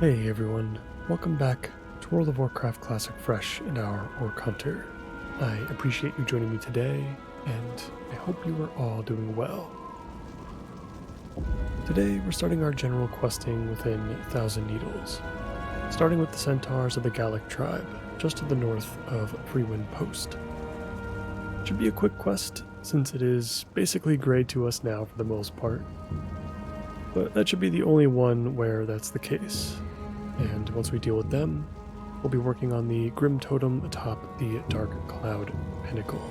Hey everyone, welcome back to World of Warcraft Classic Fresh and our Orc Hunter. I appreciate you joining me today, and I hope you are all doing well. Today we're starting our general questing within Thousand Needles, starting with the Centaurs of the Gallic tribe, just to the north of Freewind Post. It should be a quick quest, since it is basically grey to us now for the most part, but that should be the only one where that's the case. And once we deal with them, we'll be working on the Grim Totem atop the Dark Cloud Pinnacle.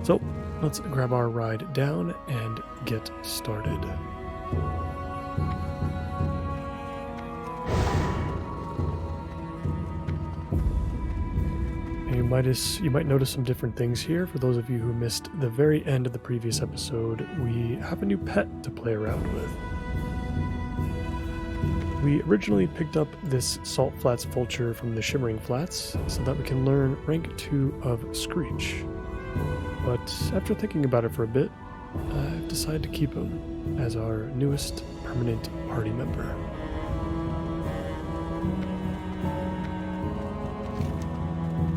So, let's grab our ride down and get started. And you might notice some different things here. For those of you who missed the very end of the previous episode, we have a new pet to play around with. We originally picked up this Salt Flats Vulture from the Shimmering Flats so that we can learn rank 2 of Screech. But after thinking about it for a bit, I've decided to keep him as our newest permanent party member.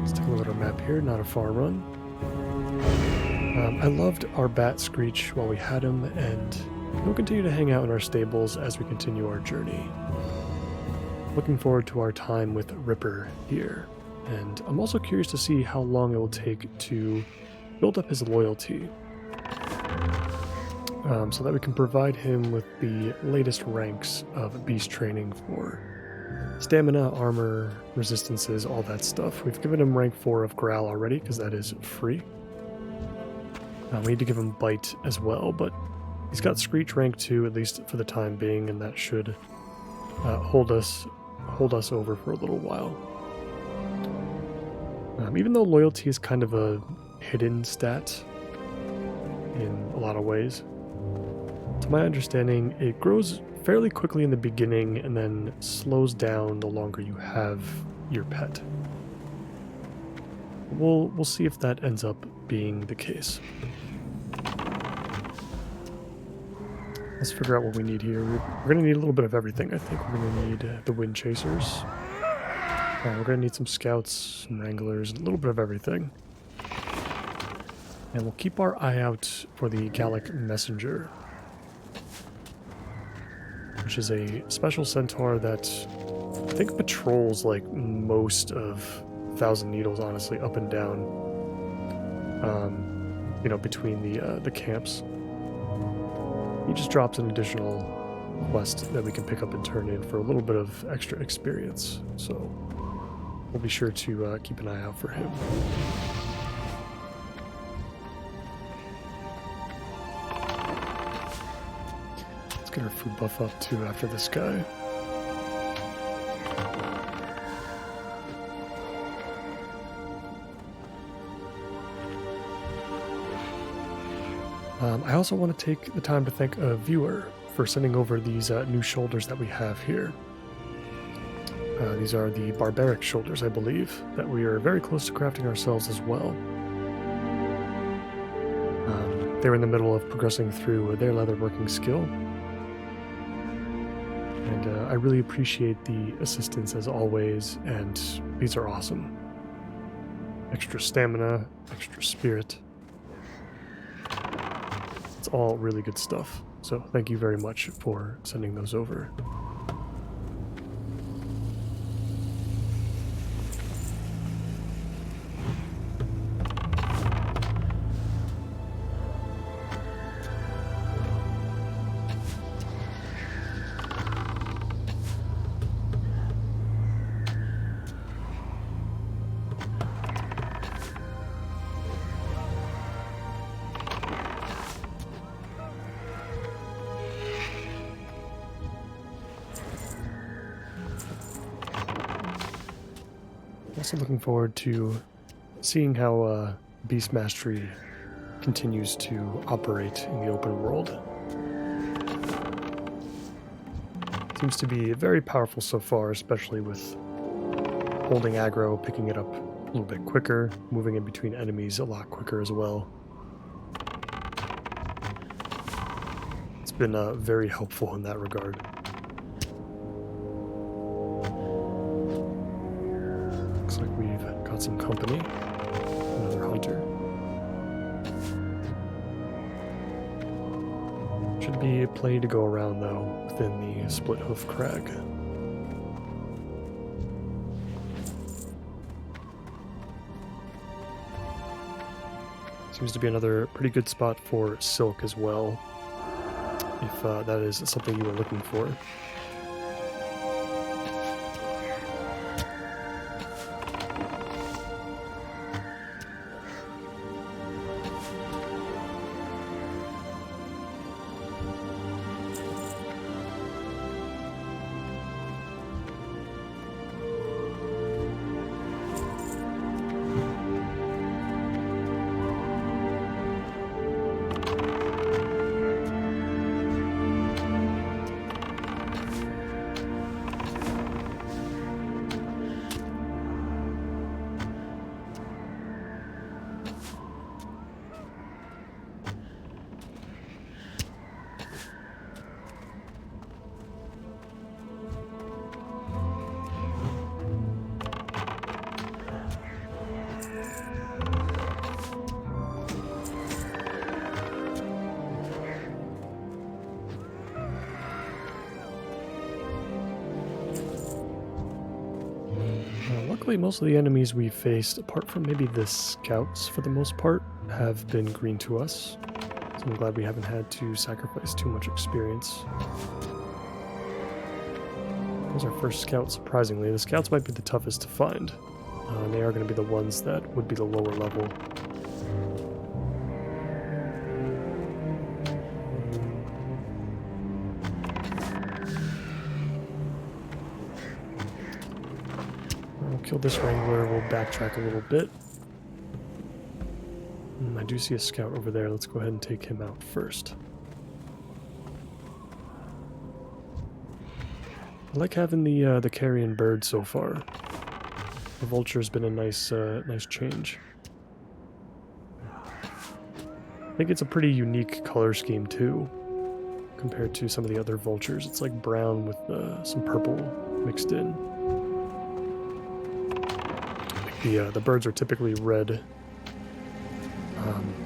Let's take a look at our map here, not a far run. I loved our Bat Screech while we had him, and we'll continue to hang out in our stables as we continue our journey. Looking forward to our time with Ripper here, and I'm also curious to see how long it will take to build up his loyalty, so that we can provide him with the latest ranks of beast training for stamina, armor, resistances, all that stuff. We've given him rank 4 of Growl already, because that is free. We need to give him Bite as well, but he's got Screech rank 2, at least for the time being, and that should hold us over for a little while. Even though loyalty is kind of a hidden stat in a lot of ways, to my understanding, it grows fairly quickly in the beginning and then slows down the longer you have your pet. We'll see if that ends up being the case. Let's figure out what we need here. We're going to need a little bit of everything, I think. We're going to need the Wind Chasers. We're going to need some Scouts, some Wranglers, a little bit of everything. And we'll keep our eye out for the Gallic Messenger, which is a special centaur that I think patrols like most of Thousand Needles, honestly, up and down. Between the camps. He just drops an additional quest that we can pick up and turn in for a little bit of extra experience. So we'll be sure to keep an eye out for him. Let's get our food buff up too after this guy. I also want to take the time to thank a viewer for sending over these new shoulders that we have here. These are the barbaric shoulders, I believe, that we are very close to crafting ourselves as well. They were in the middle of progressing through their leatherworking skill, and I really appreciate the assistance as always, and these are awesome. Extra stamina, extra spirit. It's all really good stuff, so thank you very much for sending those over. Also looking forward to seeing how Beast Mastery continues to operate in the open world. Seems to be very powerful so far, especially with holding aggro, picking it up a little bit quicker, moving in between enemies a lot quicker as well. It's been very helpful in that regard. company. Another hunter. Should be plenty to go around though within the Split Hoof Crag. Seems to be another pretty good spot for silk as well, if that is something you are looking for. Luckily, most of the enemies we faced, apart from maybe the scouts for the most part, have been green to us. So I'm glad we haven't had to sacrifice too much experience. That was our first scout, surprisingly. The scouts might be the toughest to find. They are going to be the ones that would be the lower level. Kill this wrangler, we'll backtrack a little bit. I do see a scout over there. Let's go ahead and take him out first. I like having the carrion bird so far. The vulture's been a nice change. I think it's a pretty unique color scheme too, compared to some of the other vultures. It's like brown with some purple mixed in. The birds are typically red,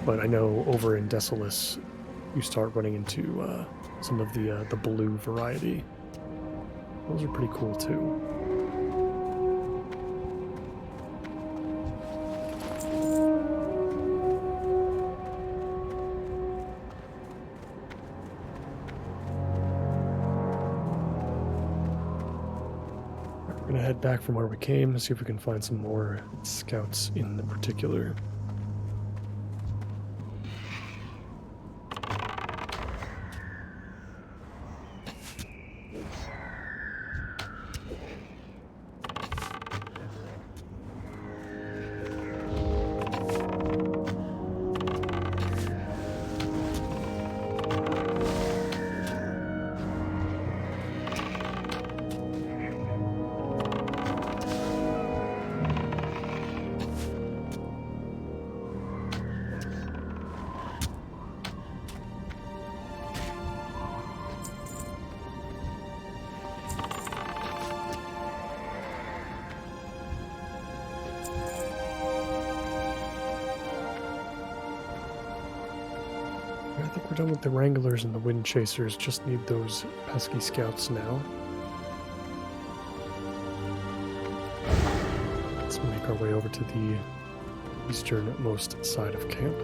but I know over in Desolus you start running into some of the blue variety. Those are pretty cool too. We're gonna head back from where we came and see if we can find some more scouts in the particular. I think we're done with the Wranglers and the Wind Chasers, just need those pesky scouts now. Let's make our way over to the easternmost side of camp.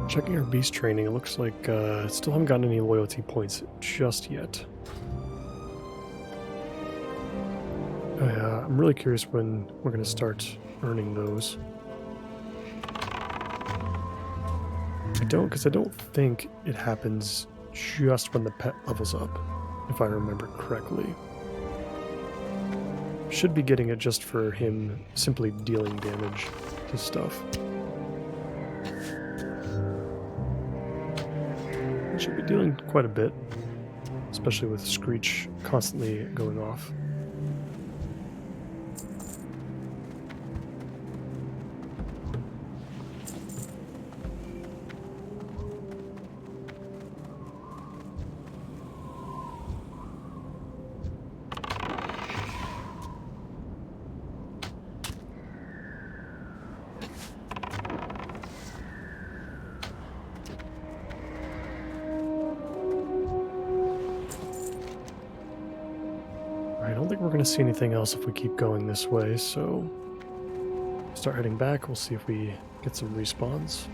Checking our beast training, it looks like still haven't gotten any loyalty points just yet. I'm really curious when we're going to start earning those. I don't think it happens just when the pet levels up, if I remember correctly. should be getting it just for him simply dealing damage to stuff. He should be dealing quite a bit, especially with Screech constantly going off. I don't think we're going to see anything else if we keep going this way, so start heading back. We'll see if we get some respawns.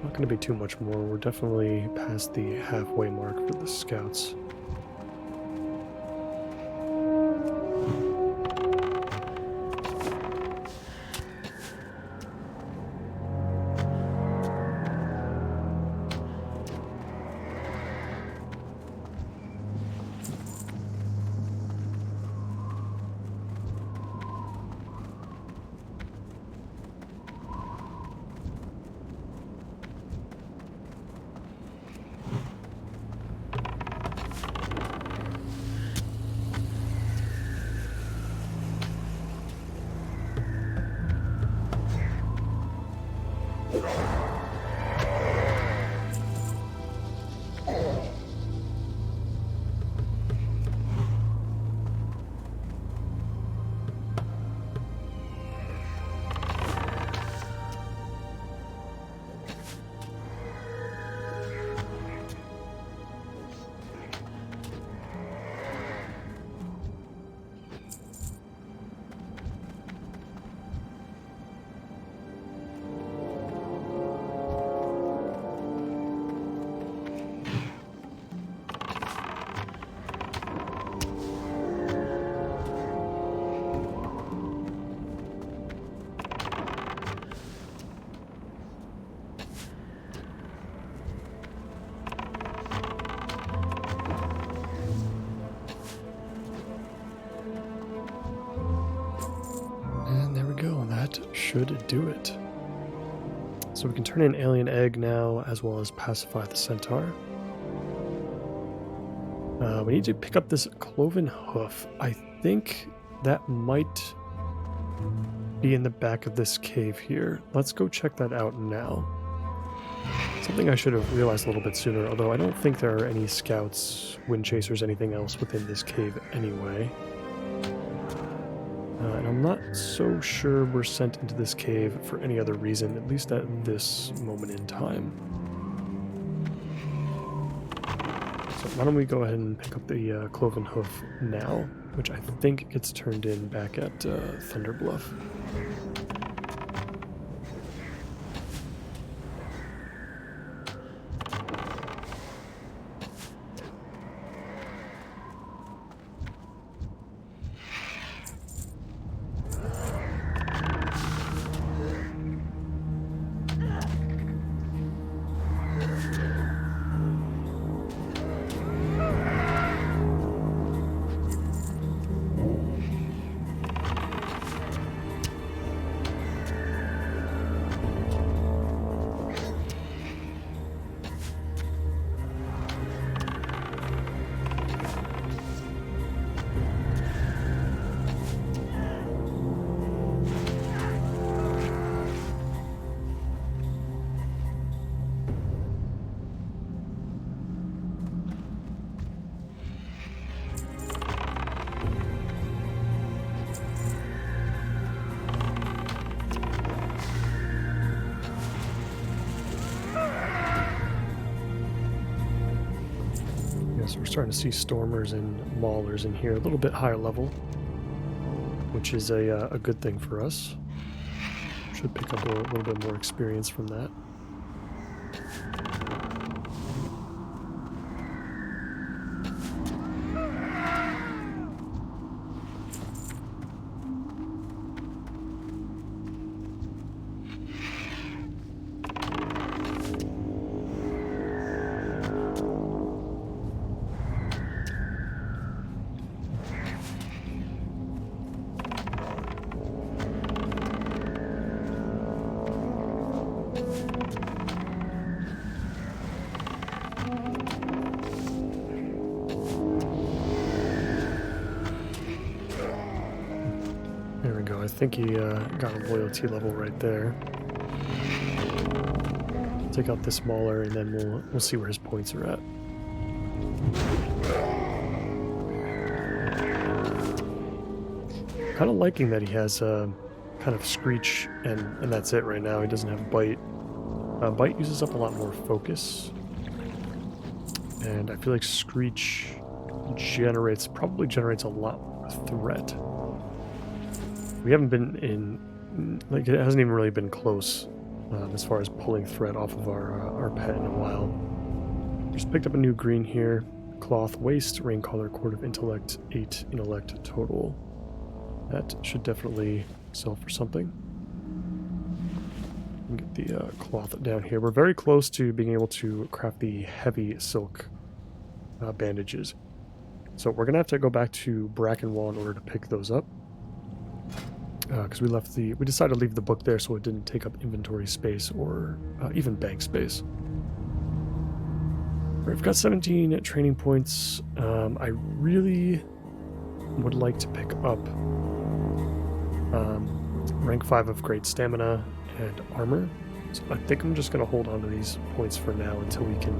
Not going to be too much more. We're definitely past the halfway mark for the scouts. Should do it. So we can turn in Alien Egg now, as well as pacify the Centaur. We need to pick up this Cloven Hoof. I think that might be in the back of this cave here. Let's go check that out now. Something I should have realized a little bit sooner, although I don't think there are any scouts, wind chasers, anything else within this cave anyway. And I'm not so sure we're sent into this cave for any other reason, at least at this moment in time. So why don't we go ahead and pick up the Cloven Hoof now, which I think gets turned in back at Thunder Bluff. So we're starting to see Stormers and Maulers in here, a little bit higher level, which is a good thing for us. Should pick up a little bit more experience from that. There we go. I think he got a loyalty level right there. Take out this mauler, and then we'll see where his points are at. Kind of liking that he has kind of screech, and that's it right now. He doesn't have bite. Bite uses up a lot more focus, and I feel like screech probably generates a lot more threat. We haven't been in, like, it hasn't even really been close as far as pulling threat off of our pet in a while. Just picked up a new green here. Cloth waist, rain color, court of intellect, 8 intellect total. That should definitely sell for something. Get the cloth down here. We're very close to being able to craft the heavy silk bandages. So we're going to have to go back to Brackenwall in order to pick those up. Because we decided to leave the book there so it didn't take up inventory space or even bank space. We've got 17 training points. I really would like to pick up rank 5 of great stamina and armor. So I think I'm just going to hold on to these points for now until we can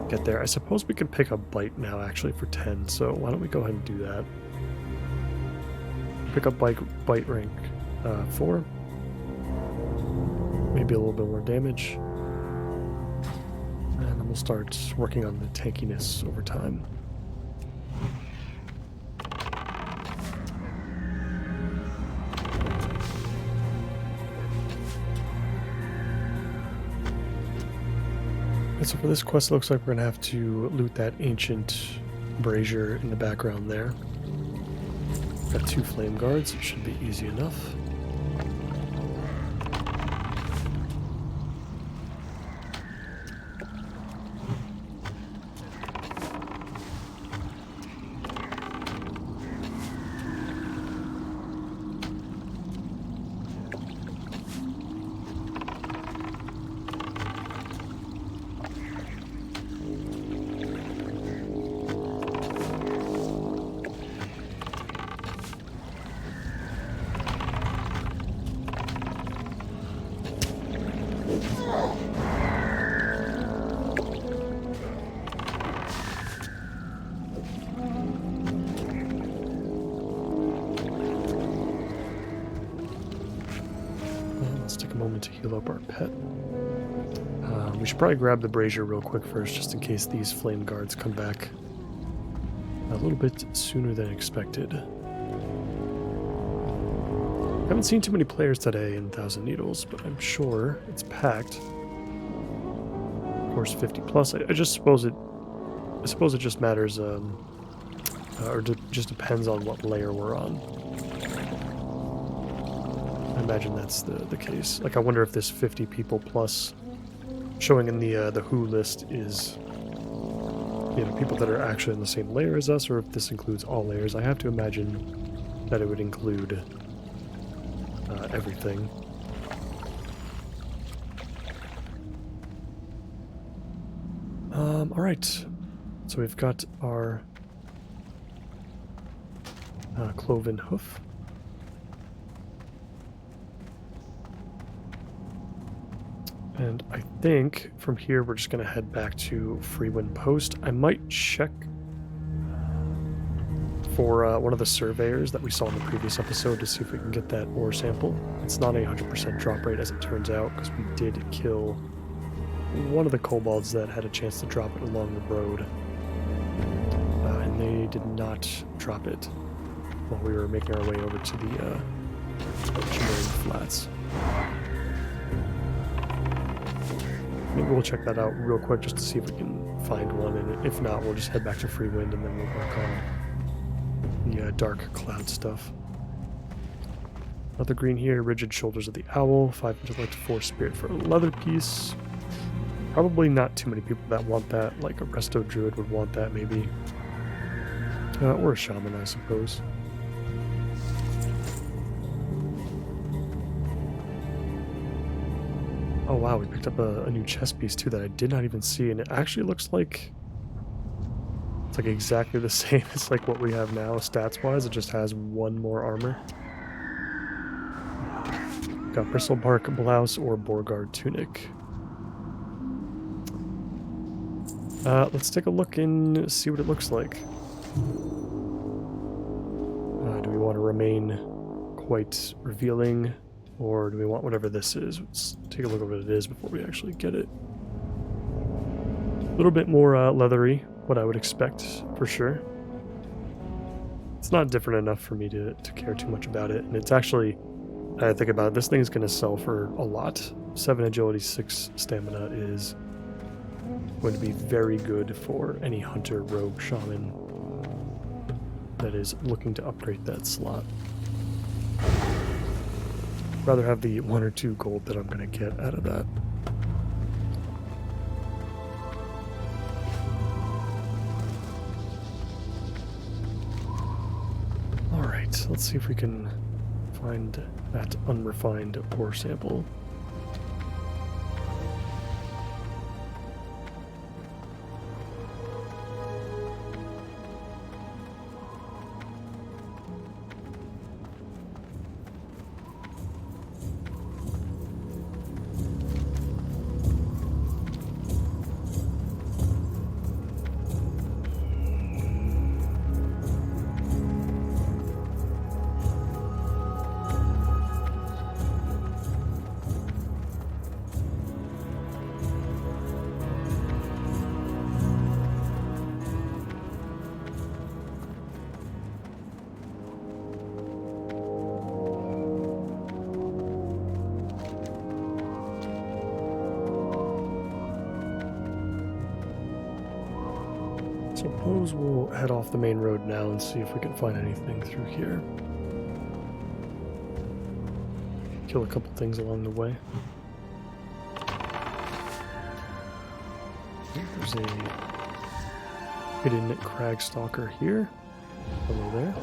get there. I suppose we can pick up bite now actually for 10, so why don't we go ahead and do that. Pick up bite rank 4. Maybe a little bit more damage. And then we'll start working on the tankiness over time. And so for this quest, it looks like we're going to have to loot that ancient brazier in the background there. Got 2 flame guards, it should be easy enough. To heal up our pet. We should probably grab the brazier real quick first, just in case these flame guards come back a little bit sooner than expected. Haven't seen too many players today in 1000 Needles, but I'm sure it's packed. Of course, 50 plus. I suppose it just matters, or just depends on what layer we're on. I imagine that's the case. Like, I wonder if this 50 people plus showing in the WHO list is, you know, people that are actually in the same layer as us, or if this includes all layers. I have to imagine that it would include everything. All right. So we've got our cloven hoof. And I think from here we're just going to head back to Freewind Post. I might check for one of the surveyors that we saw in the previous episode to see if we can get that ore sample. It's not a 100% drop rate as it turns out, because we did kill one of the kobolds that had a chance to drop it along the road. And they did not drop it while we were making our way over to the Shimmering Flats. Maybe we'll check that out real quick just to see if we can find one, and if not, we'll just head back to Freewind and then we'll work on the dark cloud stuff. Another green here, rigid shoulders of the owl, 5 intellect, 4 spirit for a leather piece. Probably not too many people that want that, like a resto druid would want that maybe. Or a shaman, I suppose. Oh wow, we picked up a new chess piece too that I did not even see, and it actually looks like it's like exactly the same as like what we have now stats wise. It just has 1 more armor. Got bristlebark blouse or boarguard tunic. Let's take a look and see what it looks like. Do we want to remain quite revealing, or do we want whatever this is? Let's take a look at what it is before we actually get it. A little bit more leathery, what I would expect for sure. It's not different enough for me to care too much about it, and it's actually, I think about it, this thing's going to sell for a lot. 7 agility, 6 stamina is going to be very good for any hunter, rogue, shaman that is looking to upgrade that slot. Rather have the 1 or 2 gold that I'm going to get out of that. Alright, let's see if we can find that unrefined ore sample. Suppose we'll head off the main road now and see if we can find anything through here. Kill a couple things along the way. There's a hidden crag stalker here. Hello there.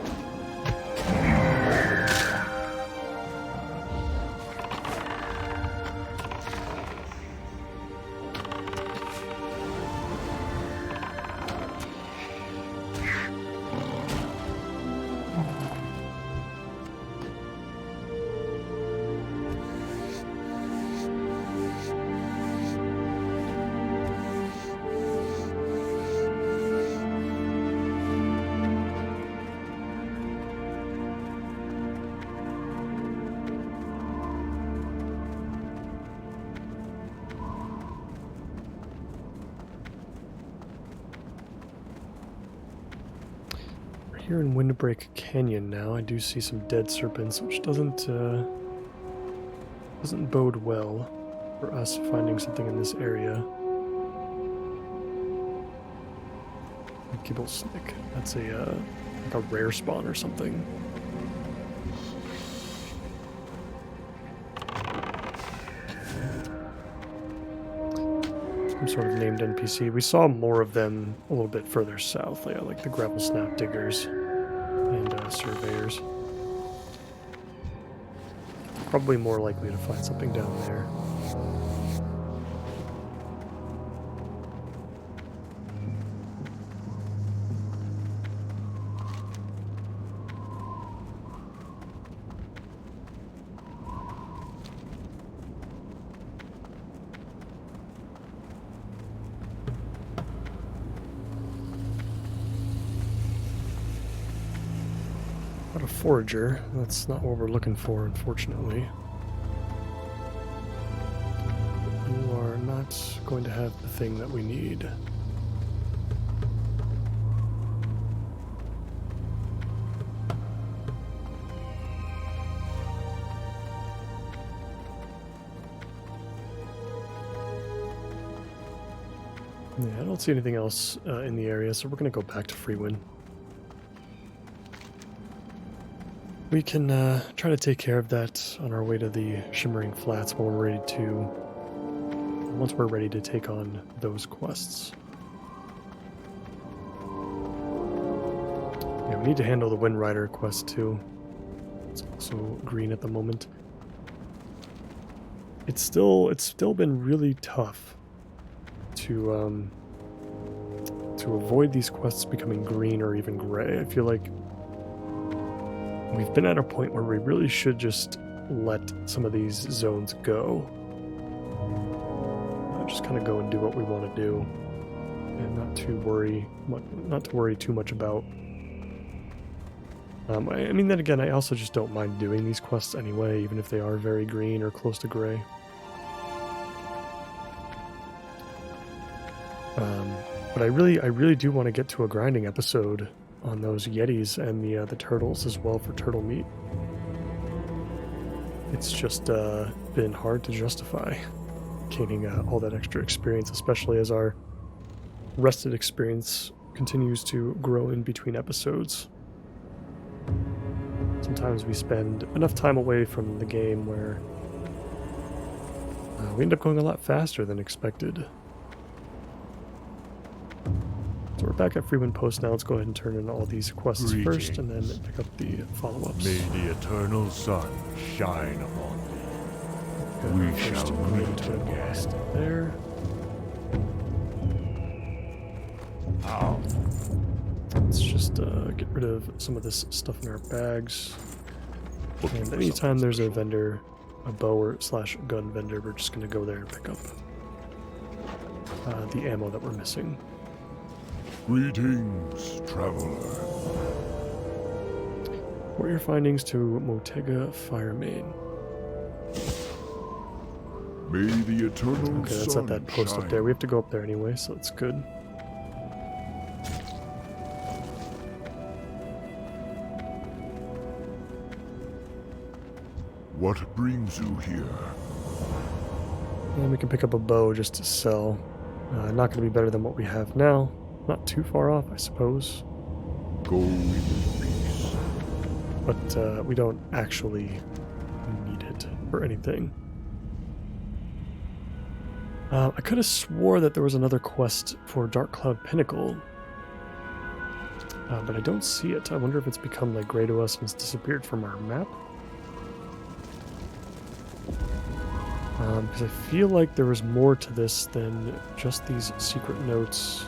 Here in Windbreak Canyon now, I do see some dead serpents, which doesn't bode well for us finding something in this area. Gibble Snake. That's a like a rare spawn or something. Some sort of named NPC. We saw more of them a little bit further south, like the gravel snap diggers and surveyors. Probably more likely to find something down there. Not a forager. That's not what we're looking for, unfortunately. You are not going to have the thing that we need. Yeah, I don't see anything else in the area, so we're going to go back to Freewind. We can try to take care of that on our way to the Shimmering Flats when we're ready to... once we're ready to take on those quests. Yeah, we need to handle the Wind Rider quest too. It's also green at the moment. It's still been really tough to avoid these quests becoming green or even gray. I feel like we've been at a point where we really should just let some of these zones go. Just kind of go and do what we want to do, and not to worry too much about. I mean, then again, I also just don't mind doing these quests anyway, even if they are very green or close to gray. But I really do want to get to a grinding episode on those Yetis and the turtles as well for turtle meat. It's just been hard to justify gaining all that extra experience, especially as our rested experience continues to grow in between episodes. Sometimes we spend enough time away from the game where we end up going a lot faster than expected. So we're back at Freewind Post now. Let's go ahead and turn in all these quests first and then pick up the follow-ups. May the eternal sun shine upon thee. We shall meet again. There. How? Let's just get rid of some of this stuff in our bags. And anytime there's a vendor, a bow or / gun vendor, we're just going to go there and pick up the ammo that we're missing. Greetings, traveler. What are your findings to Motega Firemain? May the eternal Okay, that's sun at that post shine. up there. We have to go up there anyway, so that's good. What brings you here? And we can pick up a bow just to sell. Not going to be better than what we have now. Not too far off, I suppose. Go in peace. But we don't actually need it for anything. I could have swore that there was another quest for Dark Cloud Pinnacle. But I don't see it. I wonder if it's become like gray to us and it's disappeared from our map. Because I feel like there was more to this than just these secret notes.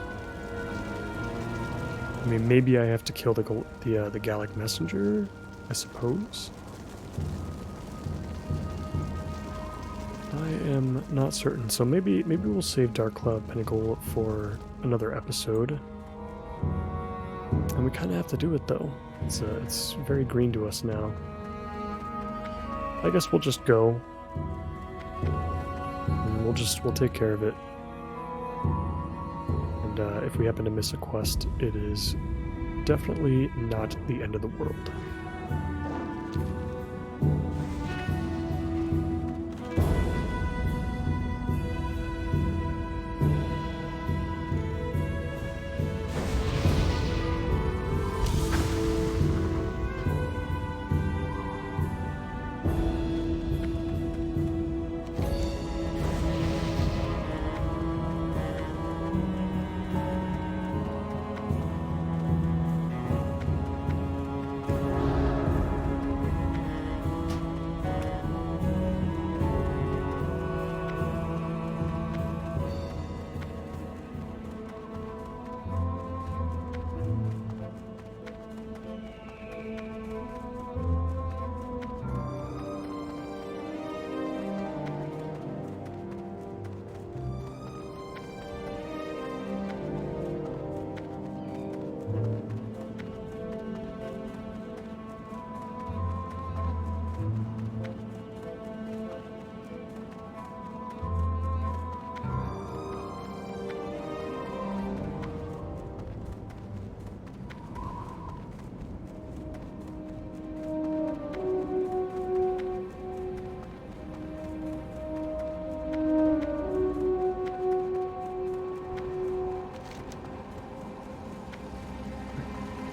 I mean, maybe I have to kill the Gallic Messenger, I suppose. I am not certain, so maybe we'll save Dark Cloud Pinnacle for another episode. And we kind of have to do it though. It's very green to us now. I guess we'll just go. And we'll take care of it. And if we happen to miss a quest, it is definitely not the end of the world.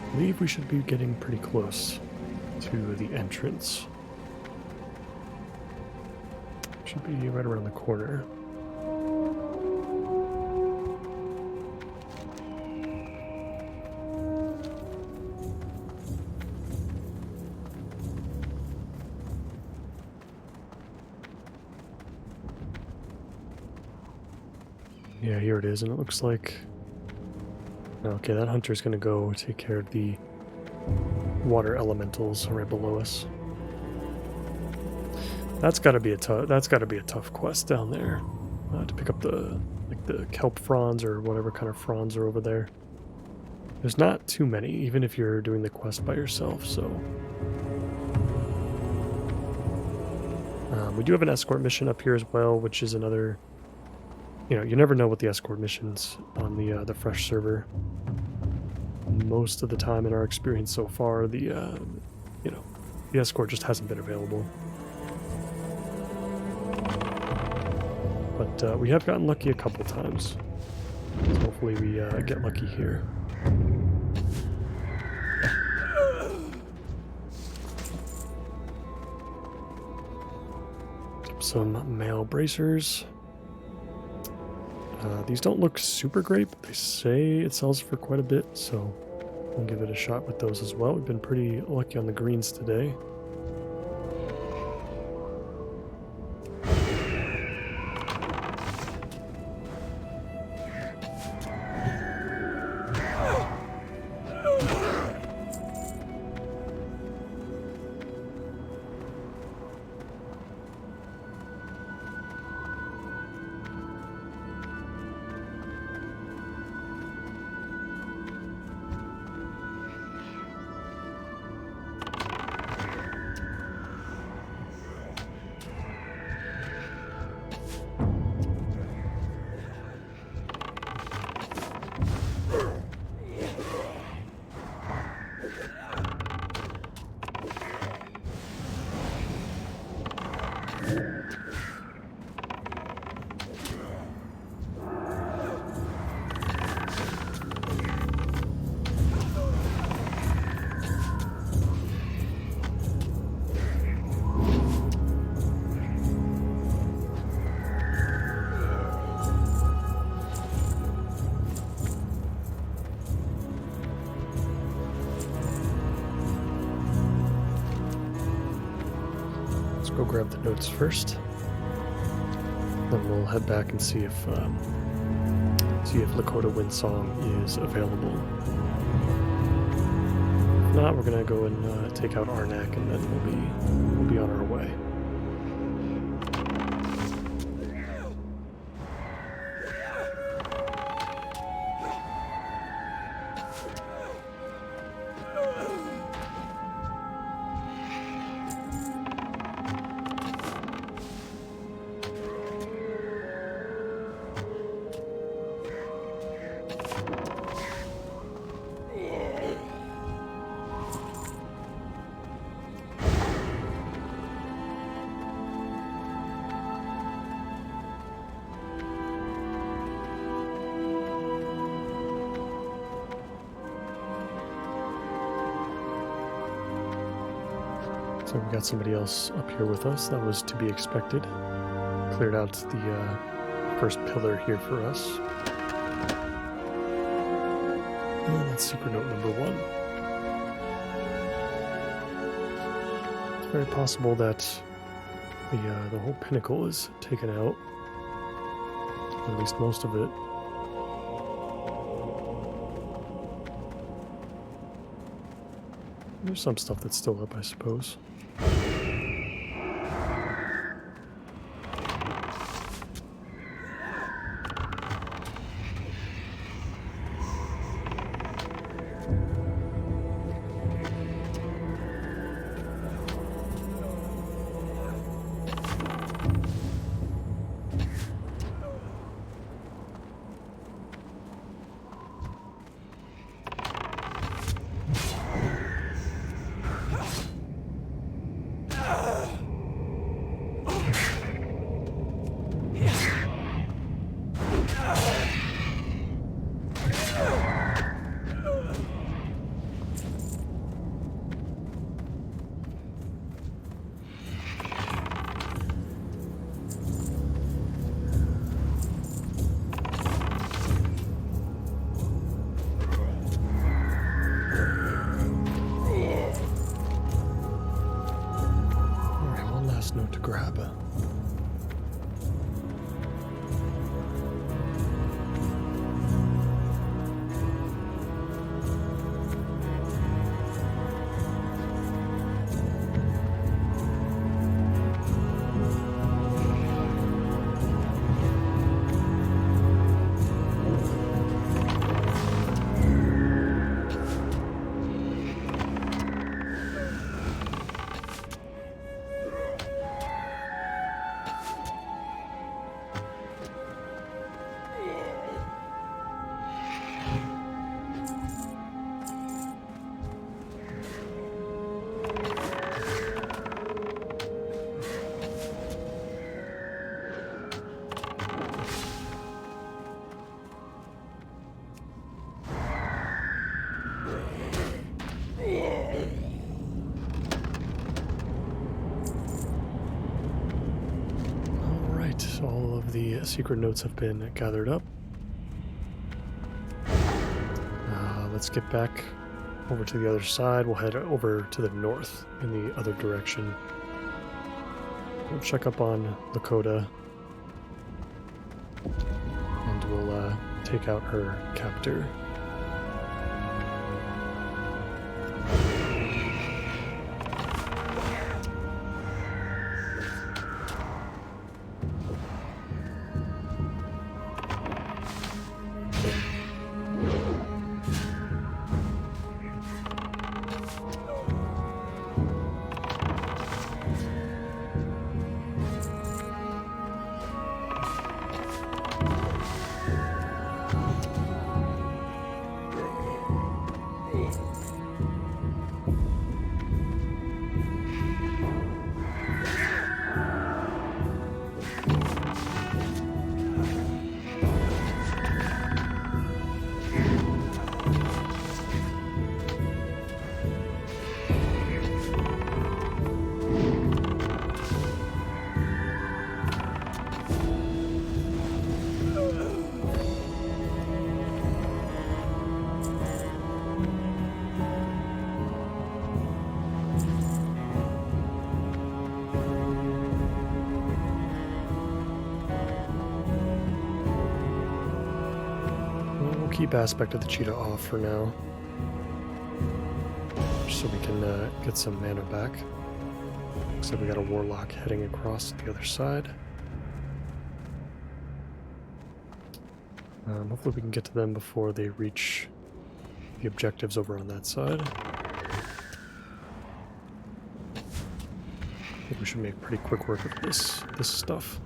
I believe we should be getting pretty close to the entrance. Should be right around the corner. Yeah, here it is, and it looks like... Okay, that hunter's gonna go take care of the water elementals right below us. That's got to be a tough quest down there to pick up the kelp fronds or whatever kind of fronds are over there. There's not too many, even if you're doing the quest by yourself. So we do have an escort mission up here as well, which is another. You know, you never know what the escort missions on the fresh server. Most of the time, in our experience so far, the escort just hasn't been available. But we have gotten lucky a couple times. So hopefully we get lucky here. Some male bracers. These don't look super great, but they say it sells for quite a bit, so we'll give it a shot with those as well. We've been pretty lucky on the greens today. Go grab the notes first. Then we'll head back and see if Lakota Windsong is available. If not, we're gonna go and take out Arnak, and then we'll be on our way. So we got somebody else up here with us. That was to be expected. Cleared out the first pillar here for us. And that's secret note number 1. It's very possible that the whole pinnacle is taken out. At least most of it. There's some stuff that's still up, I suppose. Note to grab. all of the secret notes have been gathered up. Let's get back over to the other side. We'll head over to the north in the other direction. We'll check up on Lakota. And we'll take out her captor. Keep aspect of the cheetah off for now, just so we can get some mana back. Looks like we got a warlock heading across to the other side. Hopefully we can get to them before they reach the objectives over on that side. I think we should make pretty quick work of this stuff.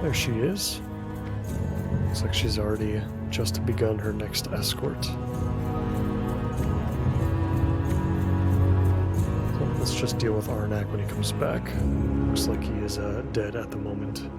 There she is. Looks like she's already just begun her next escort. So let's just deal with Arnak when he comes back. Looks like he is dead at the moment.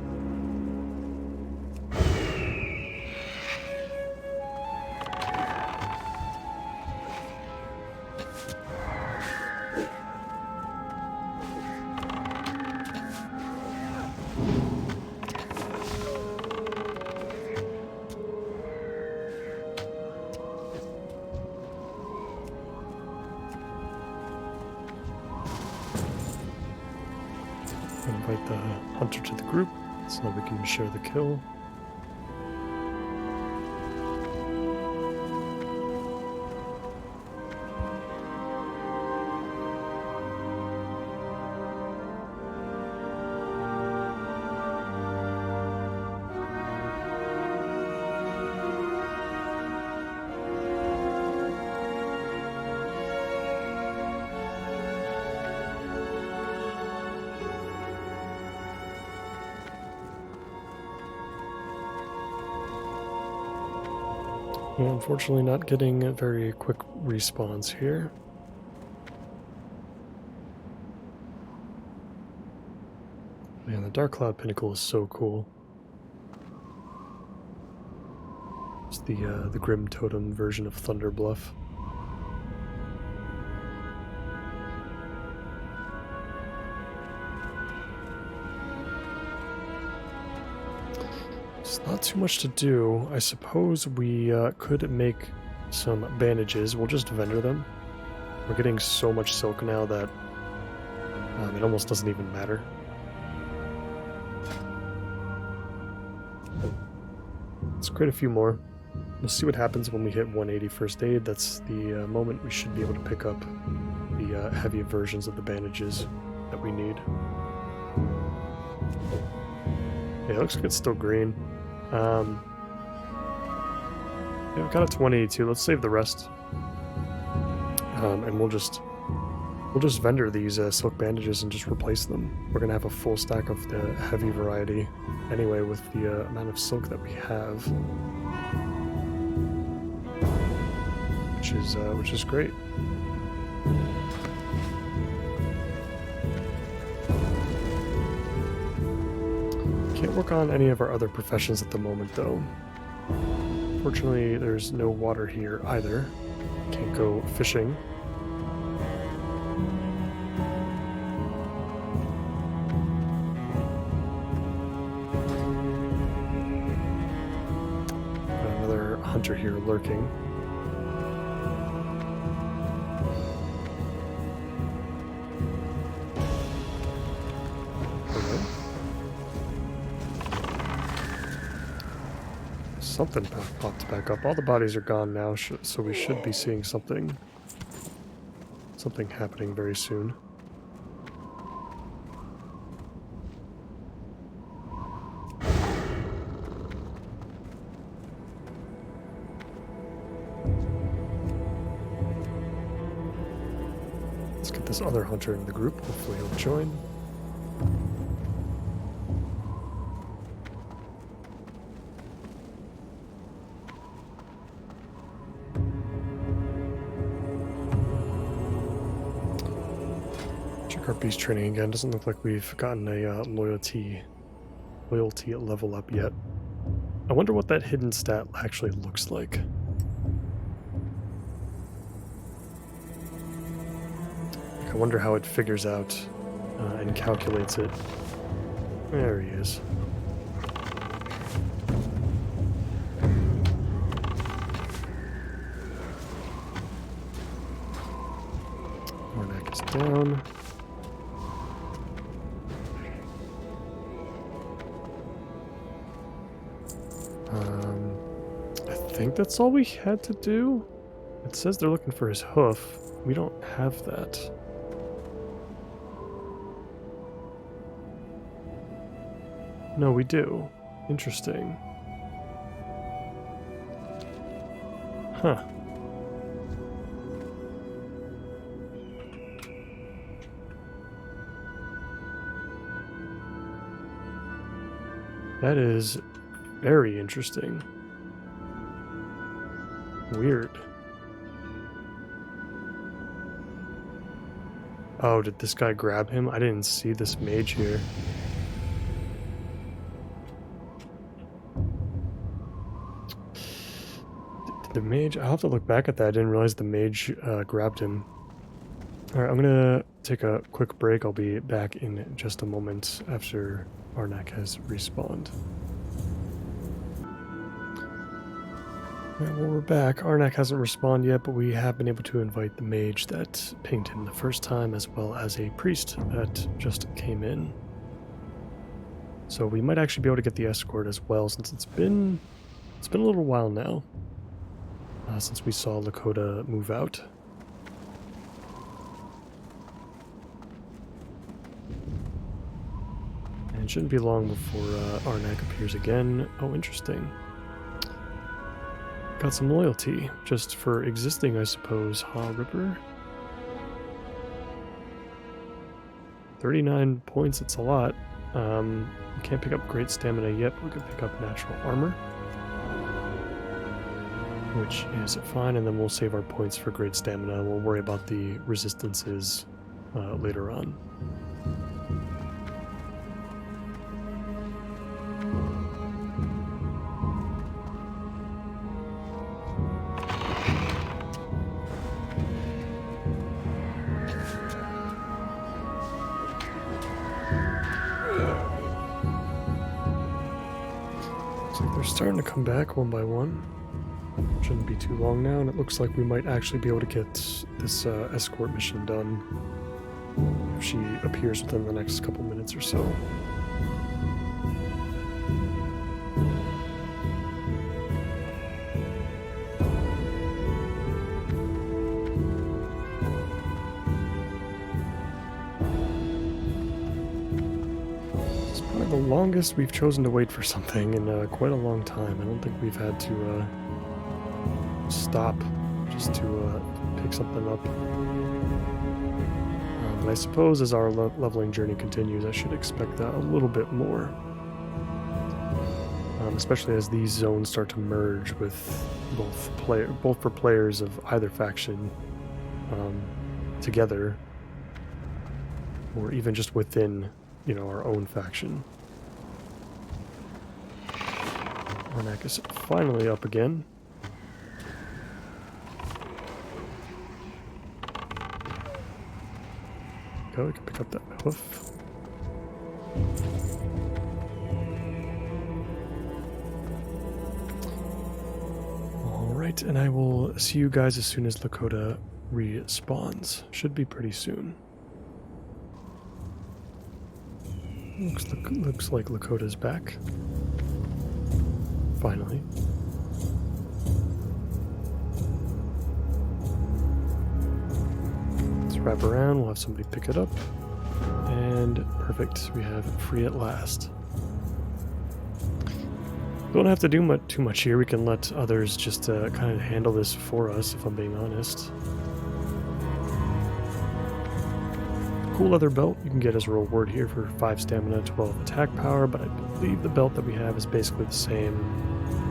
Invite the hunter to the group so that we can share the kill. Well, unfortunately not getting a very quick response here. Man, the Dark Cloud Pinnacle is so cool. It's the Grim Totem version of Thunder Bluff. Not too much to do. I suppose we could make some bandages. We'll just vendor them. We're getting so much silk now that it almost doesn't even matter. Let's create a few more. We'll see what happens when we hit 180 first aid. That's the moment we should be able to pick up the heavy versions of the bandages that we need. Yeah, it looks like it's still green. Yeah, we got it to 182. Let's save the rest, and we'll just vendor these silk bandages and just replace them. We're gonna have a full stack of the heavy variety anyway with the amount of silk that we have. which is great. Can't work on any of our other professions at the moment, though. Fortunately, there's no water here either. Can't go fishing. Another hunter here lurking. Something popped back up. All the bodies are gone now, so we should be seeing something happening very soon. Let's get this other hunter in the group. Hopefully he'll join. Our beast training again. Doesn't look like we've gotten a loyalty level up yet. I wonder what that hidden stat actually looks like. I wonder how it figures out and calculates it. There he is. Ornak is down. I think that's all we had to do. It says they're looking for his hoof. We don't have that. No, we do. Interesting. Huh. That is very interesting. Weird. Oh, did this guy grab him? I didn't see this mage here. Did the mage... I'll have to look back at that. I didn't realize the mage grabbed him. Alright, I'm gonna take a quick break. I'll be back in just a moment after Ornak has respawned. Well, we're back. Ornak hasn't respawned yet, but we have been able to invite the mage that pinged him the first time, as well as a priest that just came in. So we might actually be able to get the escort as well, since it's been a little while now since we saw Lakota move out. And it shouldn't be long before Ornak appears again. Oh, interesting. Got some loyalty, just for existing, I suppose, huh, Ripper? 39 points, it's a lot. We can't pick up great stamina yet, but we can pick up natural armor, which is fine, and then we'll save our points for great stamina. We'll worry about the resistances later on. They're starting to come back one by one. Shouldn't be too long now, and it looks like we might actually be able to get this escort mission done if she appears within the next couple minutes or so. The longest we've chosen to wait for something in quite a long time. I don't think we've had to stop just to pick something up. But I suppose as our leveling journey continues, I should expect a little bit more. especially as these zones start to merge with both for players of either faction together, or even just within, our own faction. Arnak is finally up again. Go, we can pick up that hoof. Alright, and I will see you guys as soon as Lakota respawns. Should be pretty soon. Looks like Lakota's back. Finally. Let's wrap around, we'll have somebody pick it up. And perfect, we have it free at last. Don't have to do too much here, we can let others just kind of handle this for us, if I'm being honest. Cool leather belt you can get as a reward here for 5 stamina, 12 attack power, but I believe the belt that we have is basically the same.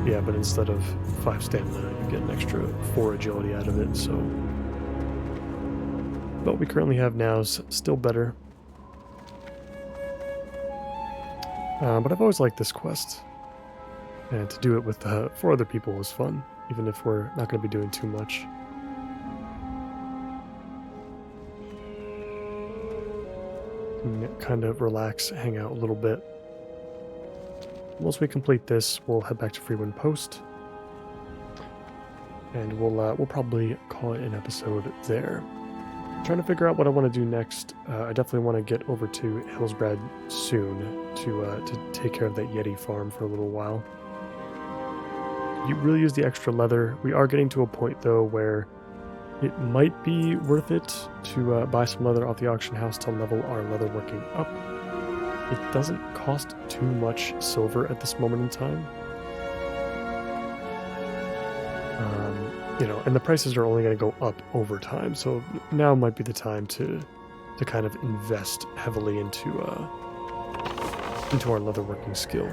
Yeah, but instead of 5 stamina, you get an extra 4 agility out of it, so... The belt we currently have now is still better. But I've always liked this quest. And to do it with 4 other people was fun, even if we're not going to be doing too much. Kind of relax, hang out a little bit. Once we complete this, we'll head back to Freewind Post, and we'll probably call it an episode there. I'm trying to figure out what I want to do next. I definitely want to get over to Hillsbrad soon to take care of that Yeti farm for a little while. You really use the extra leather. We are getting to a point though where it might be worth it to buy some leather off the auction house to level our leatherworking up. It doesn't cost too much silver at this moment in time. And the prices are only going to go up over time, so now might be the time to kind of invest heavily into our leatherworking skill.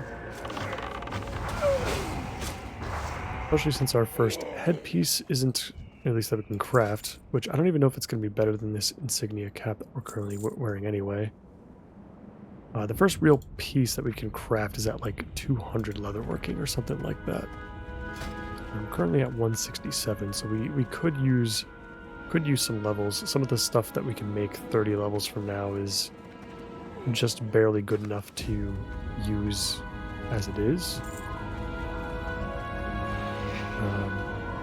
Especially since our first headpiece isn't, at least that we can craft, which I don't even know if it's going to be better than this insignia cap that we're currently wearing anyway. The first real piece that we can craft is at like 200 leatherworking or something like that. I'm currently at 167, so we could use some levels. Some of the stuff that we can make 30 levels from now is just barely good enough to use as it is.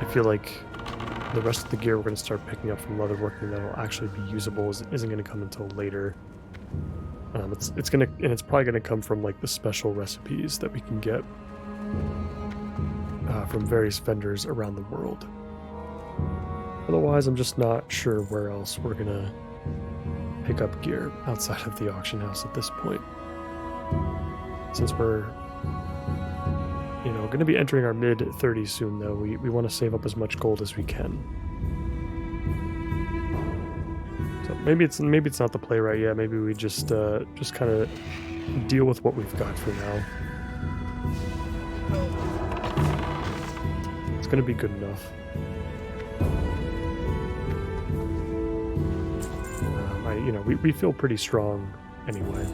I feel like the rest of the gear we're going to start picking up from leatherworking that'll actually be usable isn't going to come until later. It's probably going to come from like the special recipes that we can get from various vendors around the world. Otherwise, I'm just not sure where else we're going to pick up gear outside of the auction house at this point. Since we're going to be entering our mid-30s soon, though, we want to save up as much gold as we can. So maybe it's not the play right yet. Maybe we just kind of deal with what we've got for now. It's going to be good enough. We feel pretty strong anyway.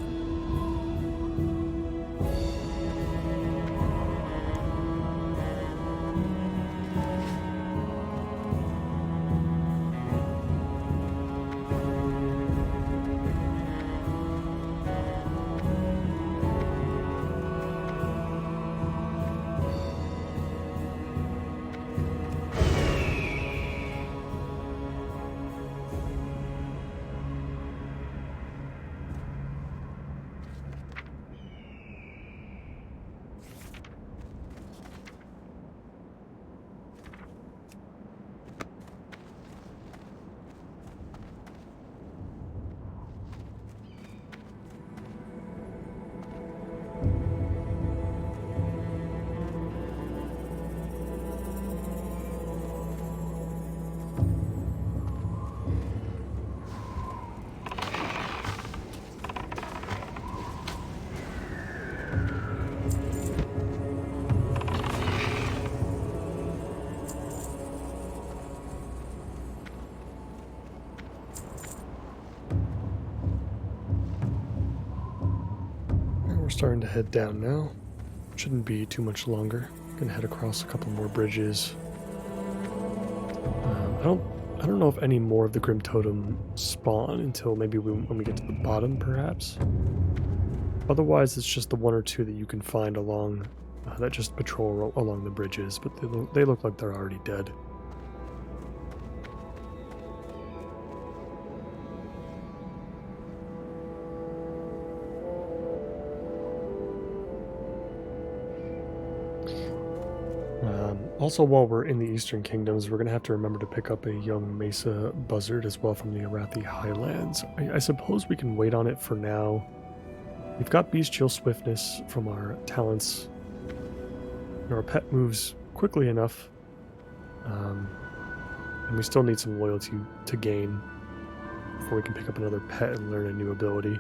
starting to head down now. Shouldn't be too much longer. Gonna head across a couple more bridges. I don't know if any more of the Grim Totem spawn until maybe when we get to the bottom, perhaps. Otherwise, it's just the one or two that you can find along that just patrol along the bridges, but they look like they're already dead. Also, while we're in the Eastern Kingdoms, we're going to have to remember to pick up a young Mesa Buzzard as well from the Arathi Highlands. I suppose we can wait on it for now. We've got Bestial Swiftness from our talents. And our pet moves quickly enough. And we still need some loyalty to gain before we can pick up another pet and learn a new ability.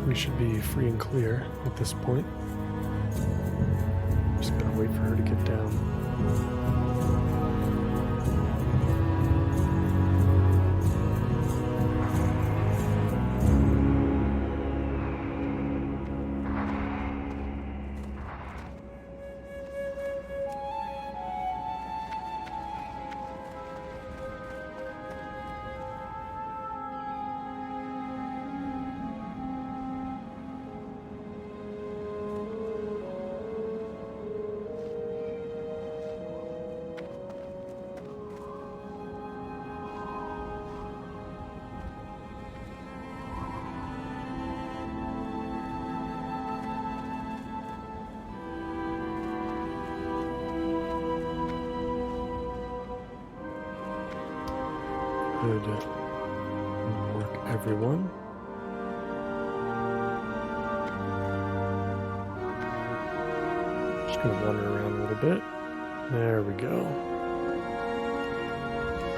We should be free and clear at this point. Just gotta wait for her to get down. Good work, everyone. Just gonna wander around a little bit. There we go.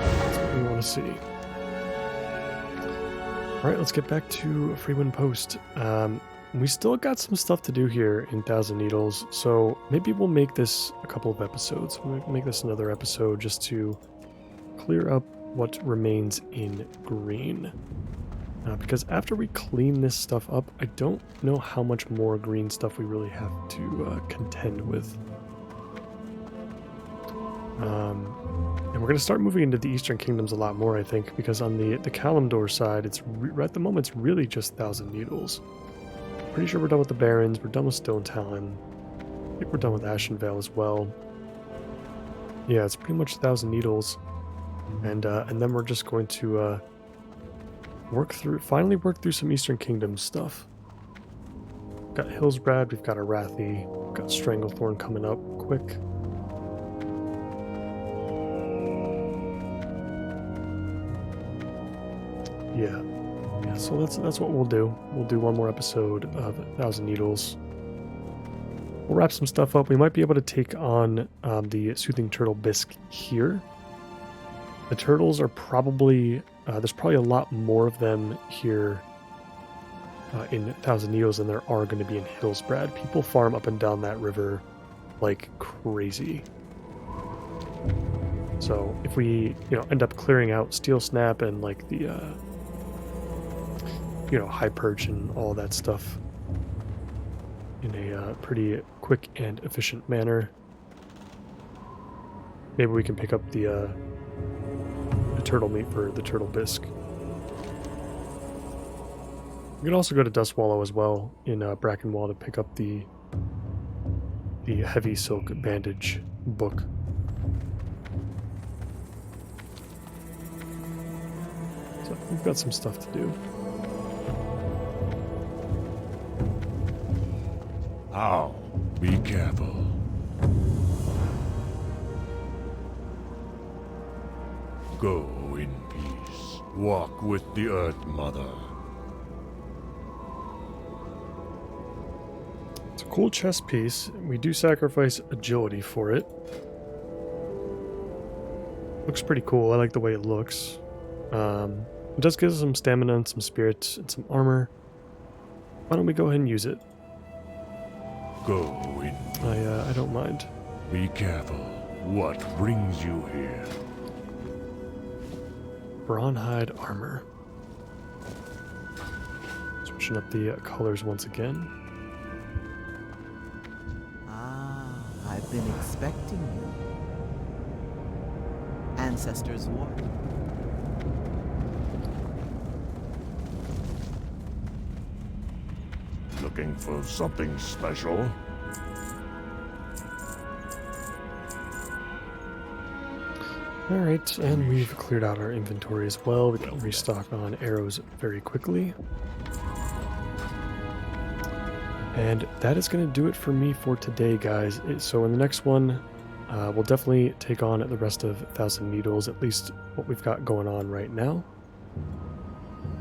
That's what we want to see. Alright, let's get back to Freewind Post. We still got some stuff to do here in Thousand Needles, so maybe we'll make this a couple of episodes. We'll make this another episode just to clear up what remains in green. Because after we clean this stuff up, I don't know how much more green stuff we really have to contend with. And we're going to start moving into the Eastern Kingdoms a lot more, I think, because on the Kalimdor side, it's right at the moment, it's really just Thousand Needles. Pretty sure we're done with the Barrens, we're done with Stone Talon. I think we're done with Ashenvale as well. Yeah, it's pretty much Thousand Needles. And then we're just going to finally work through some Eastern Kingdom stuff. We've got Hillsbrad, we've got Arathi, we've got Stranglethorn coming up quick. Yeah, so that's what we'll do. We'll do one more episode of Thousand Needles. We'll wrap some stuff up. We might be able to take on the Soothing Turtle Bisque here. The turtles are probably, there's probably a lot more of them here in Thousand Needles than there are going to be in Hillsbrad. People farm up and down that river like crazy. So if we, end up clearing out Steel Snap and like the, High Perch and all that stuff in a pretty quick and efficient manner, maybe we can pick up the turtle meat for the Turtle Bisque. We can also go to Dustwallow as well in Brackenwall to pick up the Heavy Silk Bandage book. So we've got some stuff to do. Ow, be careful. Go in peace. Walk with the Earth Mother. It's a cool chess piece. We do sacrifice agility for it. Looks pretty cool. I like the way it looks. It does give us some stamina and some spirits and some armor. Why don't we go ahead and use it? Go in. I don't mind. Be careful. What brings you here? Brawnhide armor. Switching up the colors once again. Ah, I've been expecting you. Ancestors' War. Looking for something special? Alright, and we've cleared out our inventory as well. We can restock on arrows very quickly. And that is going to do it for me for today, guys. So in the next one, we'll definitely take on the rest of 1,000 Needles, at least what we've got going on right now.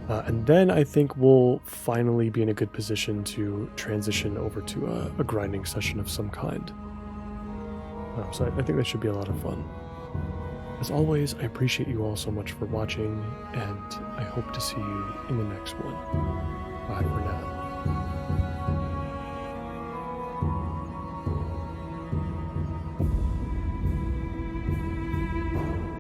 And then I think we'll finally be in a good position to transition over to a grinding session of some kind. So I think that should be a lot of fun. As always, I appreciate you all so much for watching, and I hope to see you in the next one. Bye for now.